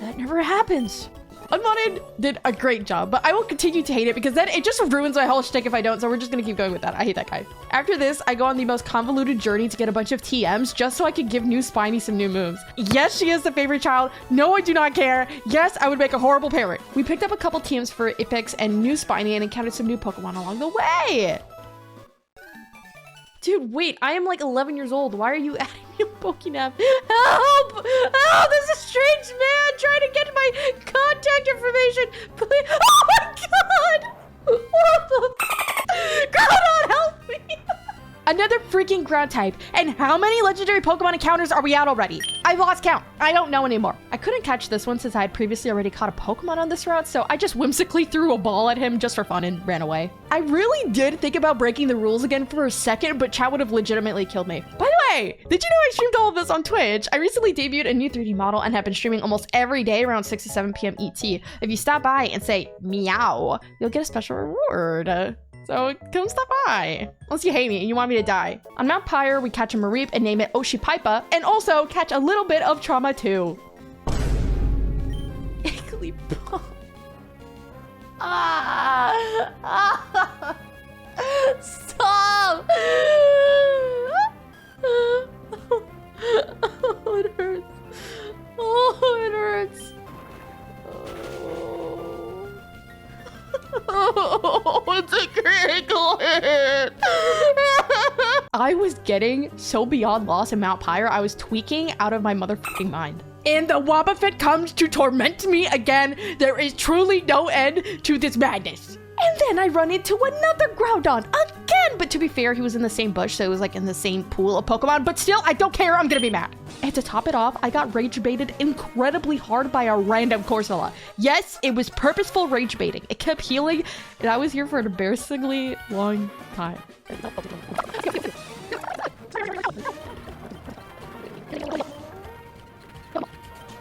that never happens. Unwanted did a great job, but I will continue to hate it because then it just ruins my whole shtick if I don't, so we're just gonna keep going with that. I hate that guy. After this, I go on the most convoluted journey to get a bunch of TMs just so I could give new Spiny some new moves. Yes, she is the favorite child. No, I do not care. Yes, I would make a horrible parent. We picked up a couple TMs for Ipix and new Spiny and encountered some new Pokemon along the way. Dude, wait, I am like 11 years old. Why are you adding me a Pokénap? Help! Oh, this is a strange man trying to get my contact information. Please. Oh my god! What the Groudon, help me! Another freaking ground type. And how many legendary Pokemon encounters are we at already? I've lost count. I don't know anymore. I couldn't catch this one since I had previously already caught a Pokemon on this route, so I just whimsically threw a ball at him just for fun and ran away. I really did think about breaking the rules again for a second, but chat would have legitimately killed me. By the way! Did you know I streamed all of this on Twitch? I recently debuted a new 3D model and have been streaming almost every day around 6 to 7 p.m. ET. If you stop by and say meow, you'll get a special reward. So come stop by. Unless you hate me and you want me to die. On Mount Pyre, we catch a Mareep and name it OhItsPiper, and also catch a little bit of trauma too. Igglybuff. Stop! Oh, it hurts. Oh, it hurts. Oh, it's a critical hit. I was getting so beyond lost in Mount Pyre, I was tweaking out of my motherfucking mind. And the Wobbuffet comes to torment me again. There is truly no end to this madness. And then I run into another Groudon again. But to be fair, he was in the same bush, so it was like in the same pool of Pokemon. But still, I don't care. I'm gonna be mad. And to top it off, I got rage baited incredibly hard by a random Corsola. Yes, it was purposeful rage baiting. It kept healing, and I was here for an embarrassingly long time.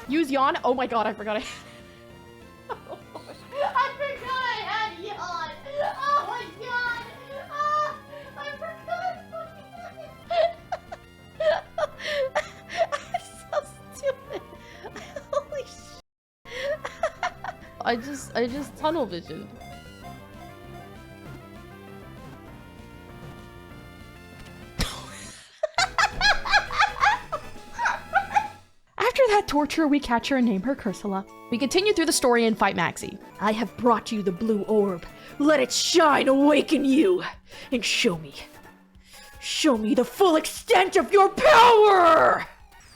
Use yawn. Oh my god, I forgot I had yawn. Oh my god. Oh, I forgot. I'm so stupid. Holy shit. I just tunnel visioned. After that torture, we catch her and name her Cursula. We continue through the story and fight Maxie. I have brought you the blue orb. Let its shine awaken you and show me the full extent of your power!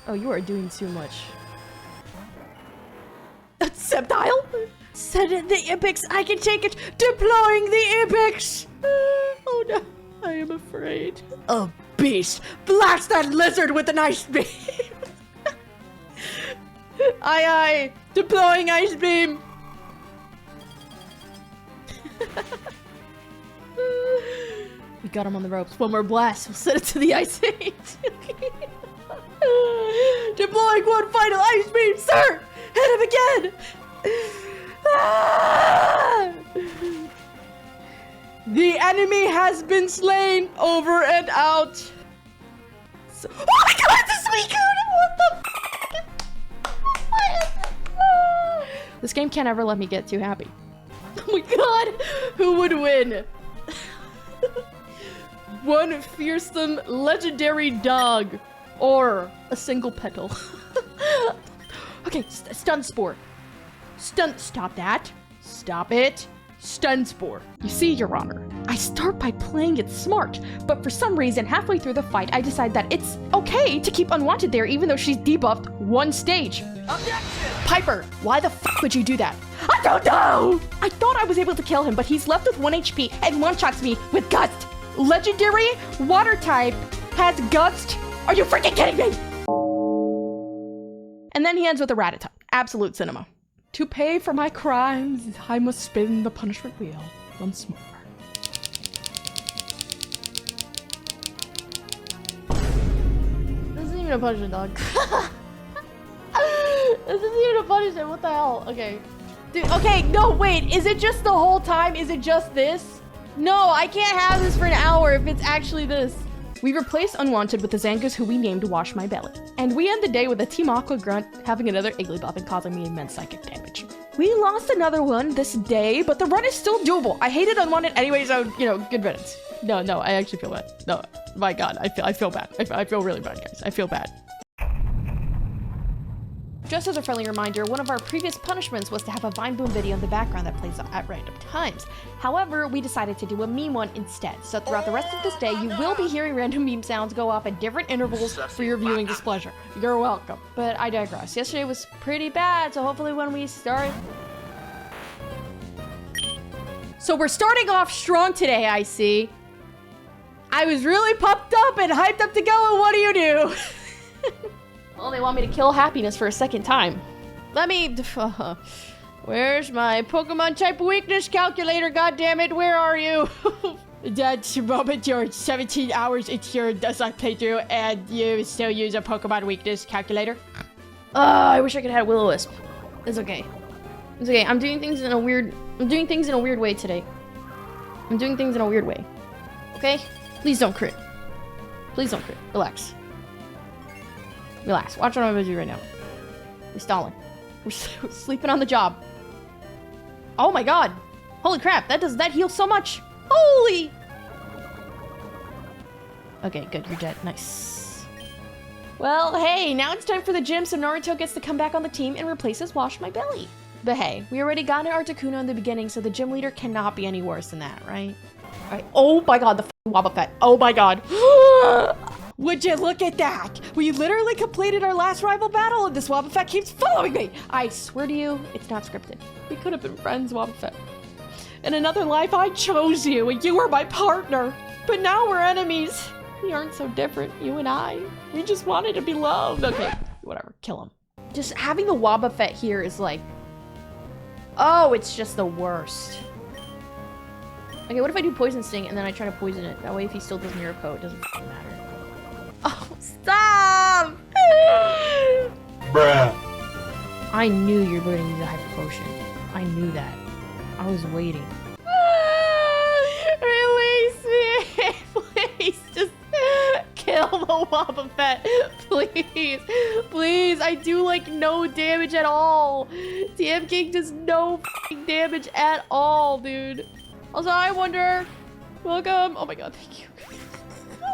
Oh, you are doing too much. Sceptile? Send in the Epics, I can take it! Deploying the Epics! Oh no, I am afraid. A beast! Blast that lizard with an ice beam! Aye aye! Deploying ice beam! We got him on the ropes. One more blast. We'll send it to the ice age. Deploying one final ice beam, sir! Hit him again! Ah! The enemy has been slain. Over and out. So oh my god, it's a Suicune! What the f? This game can't ever let me get too happy. Oh my god! Who would win? One fearsome legendary dog or a single petal. Okay, stun spore. Stop that. Stop it. Stun spore. You see, Your Honor, I start by playing it smart, but for some reason, halfway through the fight, I decide that it's okay to keep Unwanted there even though she's debuffed one stage. Objection! Piper, why the f would you do that? I don't know! I thought I was able to kill him, but he's left with 1 HP and one-shots me with Gust. Legendary water type has Gust. Are you freaking kidding me? And then he ends with a Rattata. Absolute cinema. To pay for my crimes, I must spin the punishment wheel once more. This isn't even a punishment, dog. This isn't even a punishment. What the hell? Okay. Dude, okay, no, wait. Is it just the whole time? Is it just this? No, I can't have this for an hour if it's actually this. We replace Unwanted with the Zangoose who we named Wash My Belly. And we end the day with a Team Aqua Grunt having another Igglybuff and causing me immense psychic damage. We lost another one this day, but the run is still doable. I hated Unwanted anyway, so, you know, good riddance. No, I actually feel bad. No, my god, I feel bad. I feel really bad, guys. I feel bad. Just as a friendly reminder, one of our previous punishments was to have a Vine Boom video in the background that plays at random times. However, we decided to do a meme one instead. So throughout the rest of this day, you will be hearing random meme sounds go off at different intervals for your viewing displeasure. You're welcome. But I digress. Yesterday was pretty bad, so hopefully when we start... So we're starting off strong today, I see. I was really pumped up and hyped up to go, and what do? Well, they want me to kill happiness for a second time. Let me Where's my Pokemon type weakness calculator? God damn it, where are you? That's the moment you're 17 hours into your Nuzlocke playthrough and you still use a Pokemon weakness calculator. I wish I could have Will-O-Wisp. It's okay. It's okay. I'm doing things in a weird way today. I'm doing things in a weird way. Okay? Please don't crit. Please don't crit. Relax. Relax. Watch what I'm gonna do right now. We're stalling. We're sleeping on the job. Oh my god. Holy crap. That heals so much. Holy. Okay, good. You're dead. Nice. Well, hey, now it's time for the gym, so Naruto gets to come back on the team and replaces Wash My Belly. But hey, we already got an Articuno in the beginning, so the gym leader cannot be any worse than that, right? Alright. Oh my god, the Wobbuffet. Oh my god. Would you look at that? We literally completed our last rival battle and this Wobbuffet keeps following me. I swear to you, it's not scripted. We could have been friends, Wobbuffet. In another life, I chose you and you were my partner. But now we're enemies. We aren't so different, you and I. We just wanted to be loved. Okay, whatever, kill him. Just having the Wobbuffet here is like, oh, it's just the worst. Okay, what if I do Poison Sting and then I try to poison it? That way if he still does Mirror Coat, it doesn't matter. Oh, stop! Bruh. I knew you were going to use a Hyper Potion. I knew that. I was waiting. Release me! Please, just kill the Wobbuffet. Please. Please, I do like no damage at all. TM King does no f***ing damage at all, dude. Also, I wonder... Welcome. Oh my god, thank you.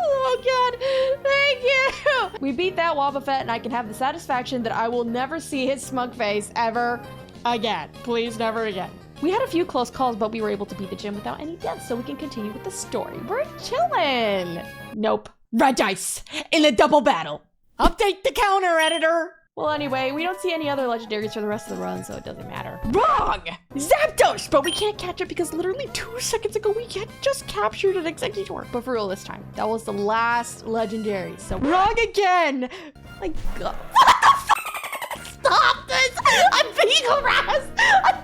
Oh god, thank you! We beat that Wobbuffet and I can have the satisfaction that I will never see his smug face ever again. Please, never again. We had a few close calls, but we were able to beat the gym without any deaths, so we can continue with the story. We're chilling. Nope. Red dice in a double battle. Update the counter, editor. Well, anyway, we don't see any other legendaries for the rest of the run, so it doesn't matter. Wrong! Zapdos! But we can't catch it because literally 2 seconds ago we had just captured an Exeggutor. But for real this time, that was the last legendary, so wrong again! My god. What the f***? Stop this! I'm being harassed! I'm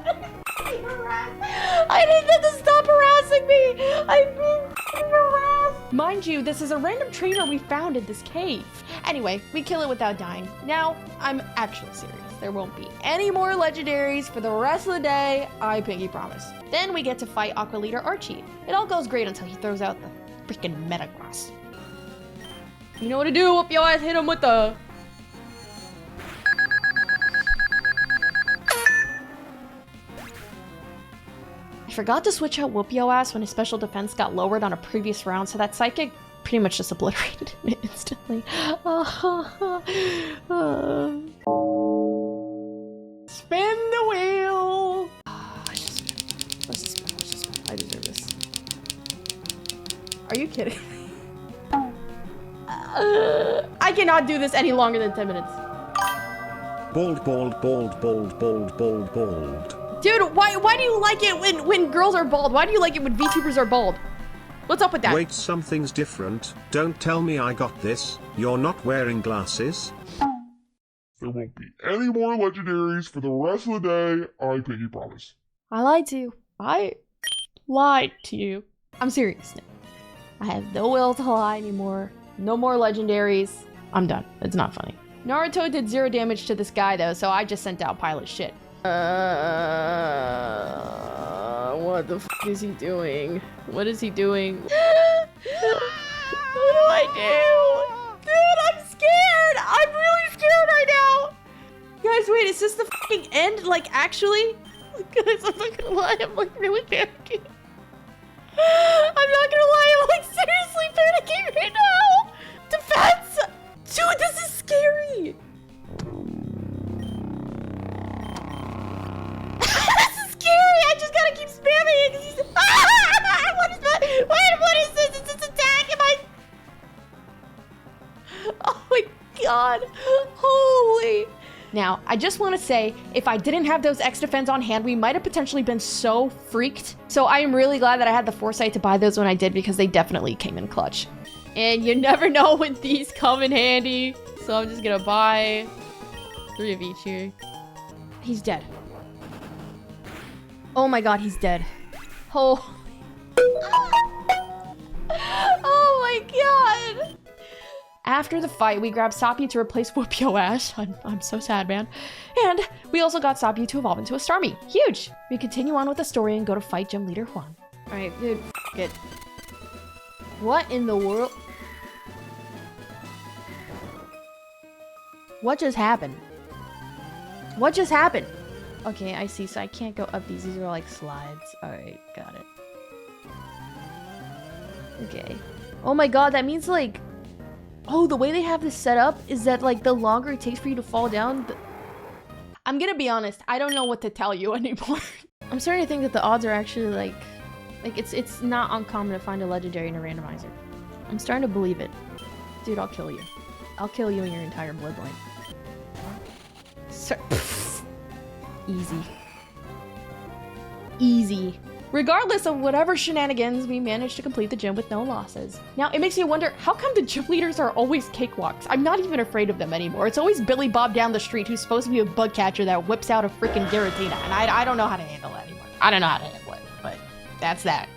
being harassed! I need them to stop harassing me! I'm being harassed! Mind you, this is a random trainer we found in this cave. Anyway, we kill it without dying. Now, I'm actually serious. There won't be any more legendaries for the rest of the day, I pinky promise. Then we get to fight Aqua Leader Archie. It all goes great until he throws out the freaking Metagross. You know what to do, whoop your ass, hit him with the... I forgot to switch out Whoop Yo Ass when his special defense got lowered on a previous round, so that Psychic pretty much just obliterated him instantly. Spin the wheel! Let's just spin. I deserve this. Are you kidding? I cannot do this any longer than 10 minutes. Bald, bald, bald, bald, bald, bald, bald. Dude, why do you like it when girls are bald? Why do you like it when VTubers are bald? What's up with that? Wait, something's different. Don't tell me I got this. You're not wearing glasses? There won't be any more legendaries for the rest of the day, I pinky promise. I lied to you. I lied to you. I'm serious now. I have no will to lie anymore. No more legendaries. I'm done. It's not funny. Naruto did 0 damage to this guy though, so I just sent out pilot shit. What the f is he doing? What is he doing? What do I do? Dude, I'm scared! I'm really scared right now! Guys, wait, is this the fucking end? Like, actually? Guys, I'm not gonna lie, I'm like really panicking. I'm not gonna lie, I'm like seriously panicking right now! Defense! Dude, this is scary! I just gotta keep spamming it. What is that? Wait, what is this? Is this attack? Am I? Oh my god. Holy. Now, I just want to say, if I didn't have those X defense on hand, we might have potentially been so freaked. So I am really glad that I had the foresight to buy those when I did, because they definitely came in clutch. And you never know when these come in handy. So I'm just gonna buy 3 of each here. He's dead. Oh my god, he's dead. Oh. Oh my god. After the fight, we grabbed Sapu to replace Whoop Yo Ass. I'm so sad, man. And we also got Sapu to evolve into a Starmie. Huge! We continue on with the story and go to fight Gym Leader Juan. Alright, dude, f it. What in the world? What just happened? What just happened? Okay, I see, so I can't go up these. These are like slides. Alright, got it. Okay. Oh my god, that means like... Oh, the way they have this set up is that like the longer it takes for you to fall down, I'm gonna be honest, I don't know what to tell you anymore. I'm starting to think that the odds are actually like it's not uncommon to find a legendary in a randomizer. I'm starting to believe it. Dude, I'll kill you. I'll kill you and your entire bloodline. Easy. Easy. Regardless of whatever shenanigans, we managed to complete the gym with no losses. Now, it makes you wonder, how come the gym leaders are always cakewalks? I'm not even afraid of them anymore. It's always Billy Bob down the street who's supposed to be a bug catcher that whips out a freaking Giratina, and I don't know how to handle that anymore. I don't know how to handle it, but that's that.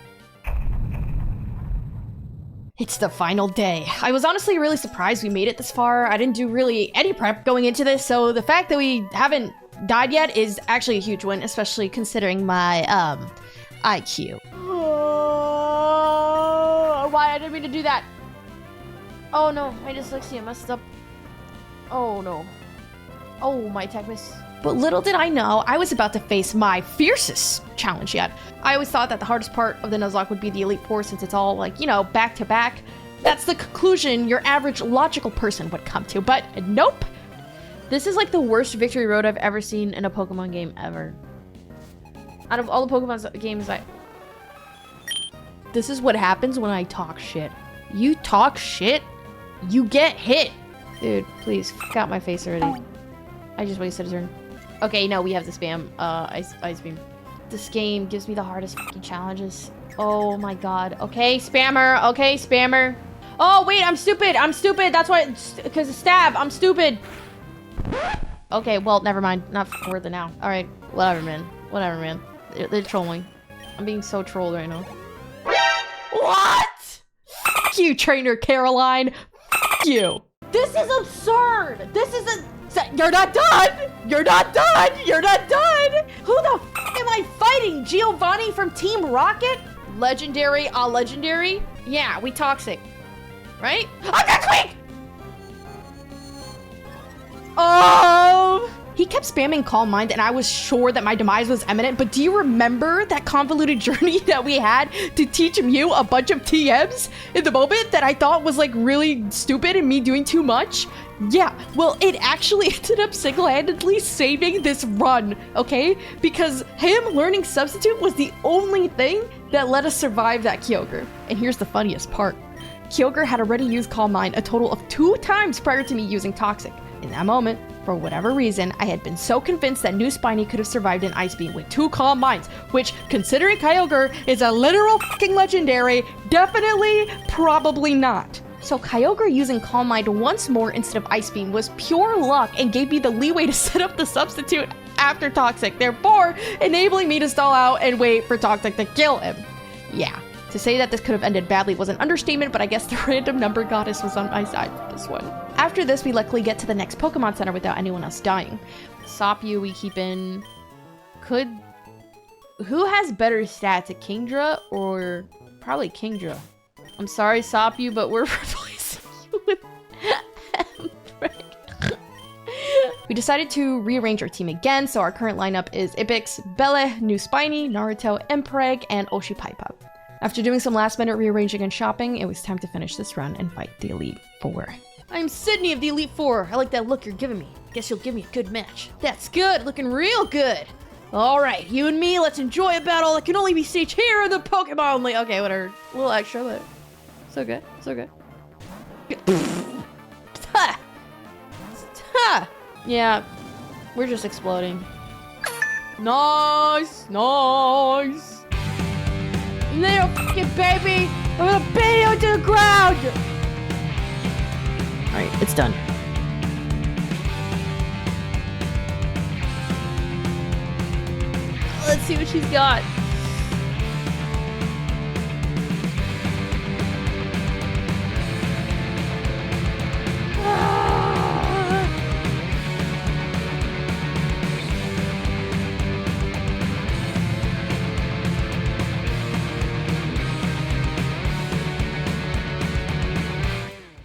It's the final day. I was honestly really surprised we made it this far. I didn't do really any prep going into this, so the fact that we haven't died yet is actually a huge win, especially considering my, IQ. Oh, why? I didn't mean to do that. Oh no, my dyslexia messed up. Oh no. Oh, my attack miss. But little did I know, I was about to face my fiercest challenge yet. I always thought that the hardest part of the Nuzlocke would be the Elite Four since it's all like, you know, back to back. That's the conclusion your average logical person would come to, but nope. This is like the worst victory road I've ever seen in a Pokemon game ever. Out of all the Pokemon games, this is what happens when I talk shit. You talk shit, you get hit. Dude, please, f out my face already. I just wasted a turn. Okay, no, we have the spam, ice beam. This game gives me the hardest fucking challenges. Oh my god. Okay, spammer. Okay, spammer. Oh, wait, I'm stupid. I'm stupid. That's why, because of stab. I'm stupid. Okay, well, never mind. Not worth it now. All right, whatever, man. Whatever, man. They're trolling. I'm being so trolled right now. What? Fuck you, Trainer Caroline. Fuck you. This is absurd. This is a... You're not done. You're not done. You're not done. Who the f am I fighting? Giovanni from Team Rocket? Legendary, legendary? Yeah, we toxic. Right? I got quick! Oh! He kept spamming Calm Mind and I was sure that my demise was imminent, but do you remember that convoluted journey that we had to teach Mew a bunch of TMs in the moment that I thought was like really stupid and me doing too much? Yeah, well, it actually ended up single-handedly saving this run, okay? Because him learning Substitute was the only thing that let us survive that Kyogre. And here's the funniest part. Kyogre had already used Calm Mind a total of 2 times prior to me using Toxic. In that moment, for whatever reason, I had been so convinced that New Spiny could have survived an Ice Beam with 2 Calm Minds, which, considering Kyogre is a literal fucking legendary, definitely, probably not. So Kyogre using Calm Mind once more instead of Ice Beam was pure luck and gave me the leeway to set up the Substitute after Toxic, therefore enabling me to stall out and wait for Toxic to kill him. Yeah, to say that this could have ended badly was an understatement, but I guess the random number goddess was on my side for this one. After this, we luckily get to the next Pokemon Center without anyone else dying. Sapu we keep in... Who has better stats, a Kingdra or... Probably Kingdra. I'm sorry, Sapu, but we're replacing you with Empreg. We decided to rearrange our team again, so our current lineup is Ipix, Belle, New Spiny, Naruto, Empreg, and OhItsPiper. After doing some last-minute rearranging and shopping, it was time to finish this run and fight the Elite Four. I'm Sydney of the Elite Four. I like that look you're giving me. Guess you'll give me a good match. That's good, looking real good. All right, you and me, let's enjoy a battle that can only be staged here in the Pokemon League. Okay, whatever. A little extra, but so good, so good. Ha! Ha! Yeah, we're just exploding. Nice, nice. Little fucking baby, I'm gonna beat you to the ground. All right, it's done. Let's see what she's got.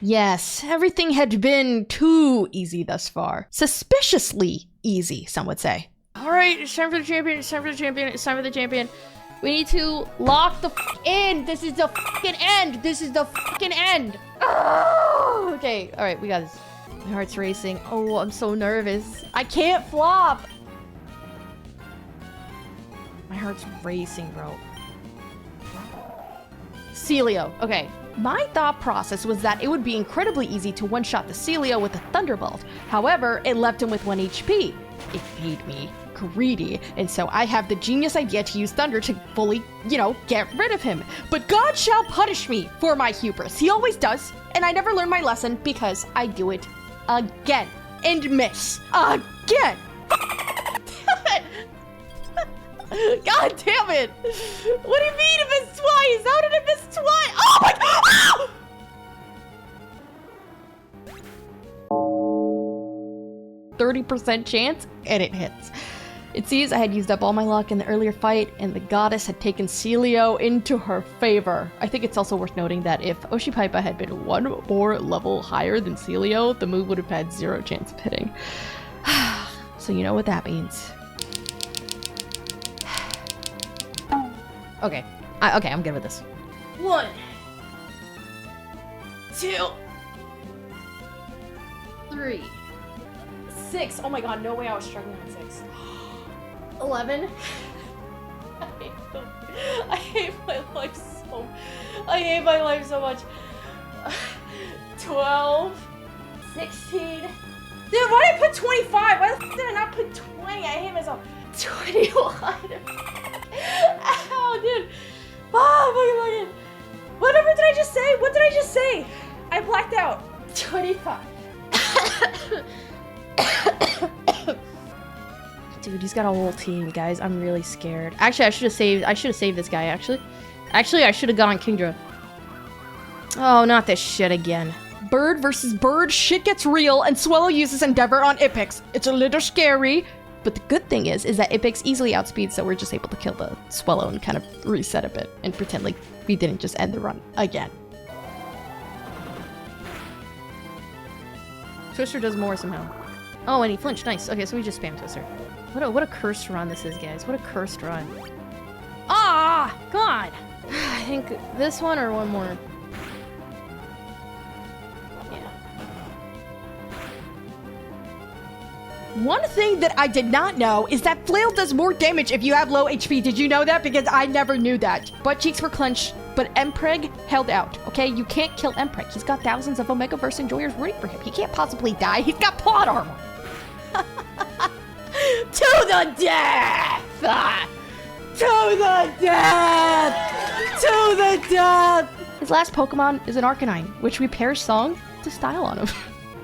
Yes, everything had been too easy thus far. Suspiciously easy, some would say. All right, it's time for the champion, it's time for the champion, it's time for the champion. We need to lock the in. This is the fucking end. This is the fucking end. Oh! Okay, all right, we got this. My heart's racing. Oh, I'm so nervous. I can't flop. My heart's racing, bro. Celio, okay. My thought process was that it would be incredibly easy to one-shot the Celio with a Thunderbolt. However, it left him with 1 HP. It made me greedy, and so I have the genius idea to use Thunder to fully, get rid of him. But God shall punish me for my hubris. He always does, and I never learn my lesson because I do it again and miss again. God damn it! What do you mean it missed twice? How did it miss twice? Oh my god! 30% chance, and it hits. It seems I had used up all my luck in the earlier fight, and the goddess had taken Celio into her favor. I think it's also worth noting that if OhItsPiper had been 1 more level higher than Celio, the move would have had 0 chance of hitting. So you know what that means. Okay. Okay, I'm good with this. 1, 2, 3, 6. Oh my god, no way I was struggling with 6. 11. I hate my life so much. 12. 16. Dude, why did I put 25? Why the f did I not put 20? I hate myself. 21. Ow, dude. Oh, fucking. Whatever did I just say? What did I just say? I blacked out. 25. Dude, he's got a whole team, guys. I'm really scared. Actually, I should have saved this guy, actually. Actually, I should have gone on Kingdra. Oh, not this shit again. Bird versus bird, shit gets real, and Swallow uses Endeavor on Ipix. It's a little scary. But the good thing is that Ipix easily outspeeds, so we're just able to kill the Swallow and kind of reset a bit and pretend like we didn't just end the run again. Twister does more somehow. Oh, and he flinched. Nice. Okay, so we just spam Twister. What a cursed run this is, guys. What a cursed run. Ah! God! I think this one or one more. One thing that I did not know is that Flail does more damage if you have low HP. Did you know that? Because I never knew that. Butt cheeks were clenched, but Mpreg held out, okay? You can't kill Mpreg. He's got thousands of Omegaverse enjoyers rooting for him. He can't possibly die. He's got plot armor. To the death! To the death! To the death! His last Pokemon is an Arcanine, which we pair Song to style on him.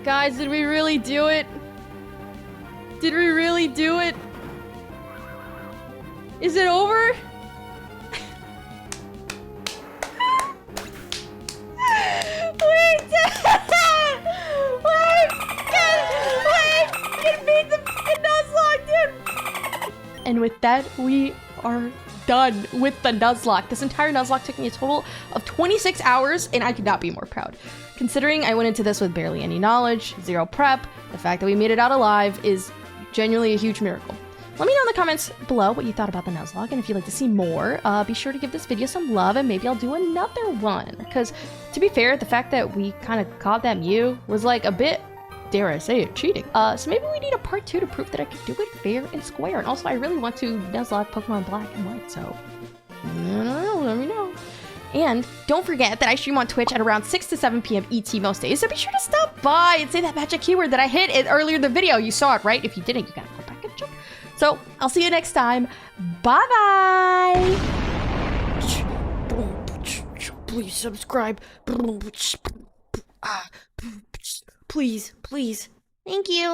Guys, did we really do it? Did we really do it? Is it over? We did it! We beat the fucking Nuzlocke, dude! And with that, we are done with the Nuzlocke. This entire Nuzlocke took me a total of 26 hours, and I could not be more proud. Considering I went into this with barely any knowledge, 0 prep, the fact that we made it out alive is genuinely a huge miracle. Let me know in the comments below what you thought about the Nuzlocke, and if you'd like to see more, be sure to give this video some love, and maybe I'll do another one. Because, to be fair, the fact that we kind of caught that Mew was like a bit, dare I say it, cheating. So maybe we need a part 2 to prove that I can do it fair and square. And also, I really want to Nuzlocke Pokemon Black and White, so I don't know, let me know. And don't forget that I stream on Twitch at around 6 to 7 p.m. ET most days, so be sure to stop by and say that magic keyword that I hit earlier in the video. You saw it, right? If you didn't, you gotta go back and check. So, I'll see you next time. Bye-bye! Please subscribe. Please, please. Thank you.